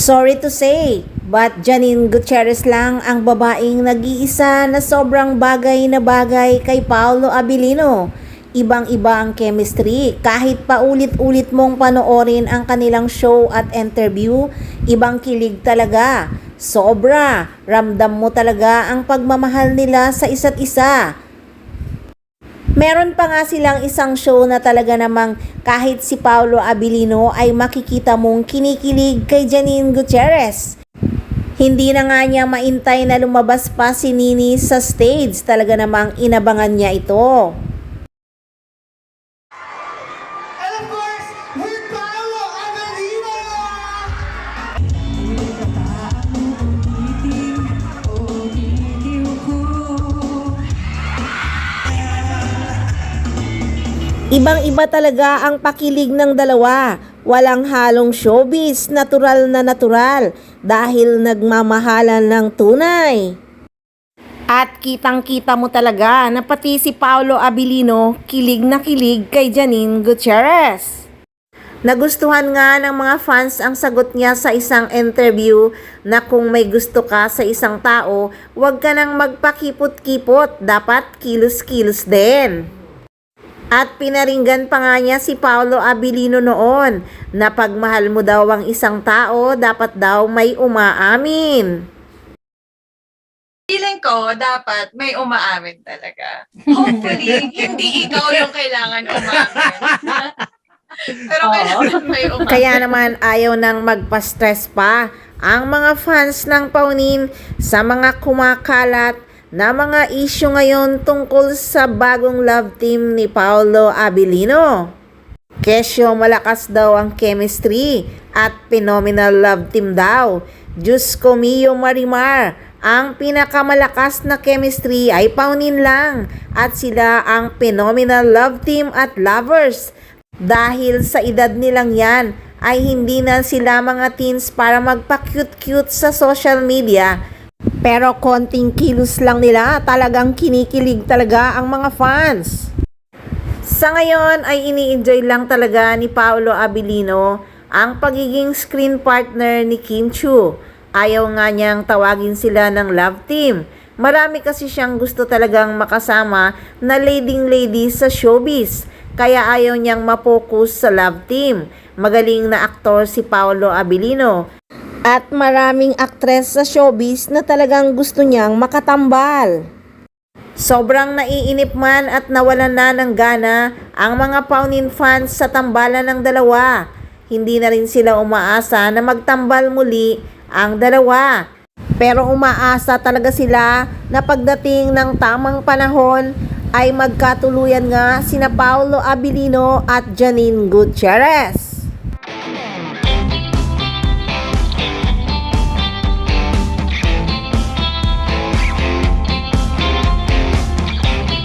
Sorry to say, but Janine Gutierrez lang ang babaeng nag-iisa na sobrang bagay na bagay kay Paolo Abilino. Ibang-iba ang chemistry. Kahit paulit-ulit mong panoorin ang kanilang show at interview, ibang kilig talaga. Sobra. Ramdam mo talaga ang pagmamahal nila sa isa't isa. Meron pa nga silang isang show na talaga namang kahit si Paolo Abilino ay makikita mong kinikilig kay Janine Gutierrez. Hindi na nga niya maintay na lumabas pa si Nini sa stage. Talaga namang inabangan niya ito. And of course, with Paolo Abilino! Ibang-iba talaga ang pakilig ng dalawa. Walang halong showbiz, natural na natural dahil nagmamahalan ng tunay. At kitang-kita mo talaga na pati si Paolo Abilino kilig na kilig kay Janine Gutierrez. Nagustuhan nga ng mga fans ang sagot niya sa isang interview na kung may gusto ka sa isang tao, huwag ka nang magpakipot-kipot, dapat kilos-kilos din. At pinaringgan pa nga niya si Paolo Abilino noon na pagmahal mo daw ang isang tao, dapat daw may umaamin. Feeling ko, dapat may umaamin talaga. Hopefully, hindi ikaw yung kailangan umamin. Pero kailangan may umamin. Kaya naman ayaw nang magpa-stress pa ang mga fans ng Paunin sa mga kumakalat na mga issue ngayon tungkol sa bagong love team ni Paolo Abilino. Kesyo malakas daw ang chemistry at phenomenal love team daw. Diyos ko mio Marimar, ang pinakamalakas na chemistry ay Paunin lang at sila ang phenomenal love team at lovers. Dahil sa edad nilang yan ay hindi na sila mga teens para magpa-cute-cute sa social media. Pero konting kilos lang nila, talagang kinikilig talaga ang mga fans. Sa ngayon ay ini-enjoy lang talaga ni Paolo Abilino ang pagiging screen partner ni Kim Chiu. Ayaw nga niyang tawagin sila ng love team. Marami kasi siyang gusto talagang makasama na lady sa showbiz. Kaya ayaw niyang mapokus sa love team. Magaling na aktor si Paolo Abilino. At maraming aktres sa showbiz na talagang gusto niyang makatambal. Sobrang naiinip man at nawalan na ng gana ang mga Paunin fans sa tambalan ng dalawa. Hindi na rin sila umaasa na magtambal muli ang dalawa. Pero umaasa talaga sila na pagdating ng tamang panahon ay magkatuluyan nga sina Paolo Abilino at Janine Gutierrez.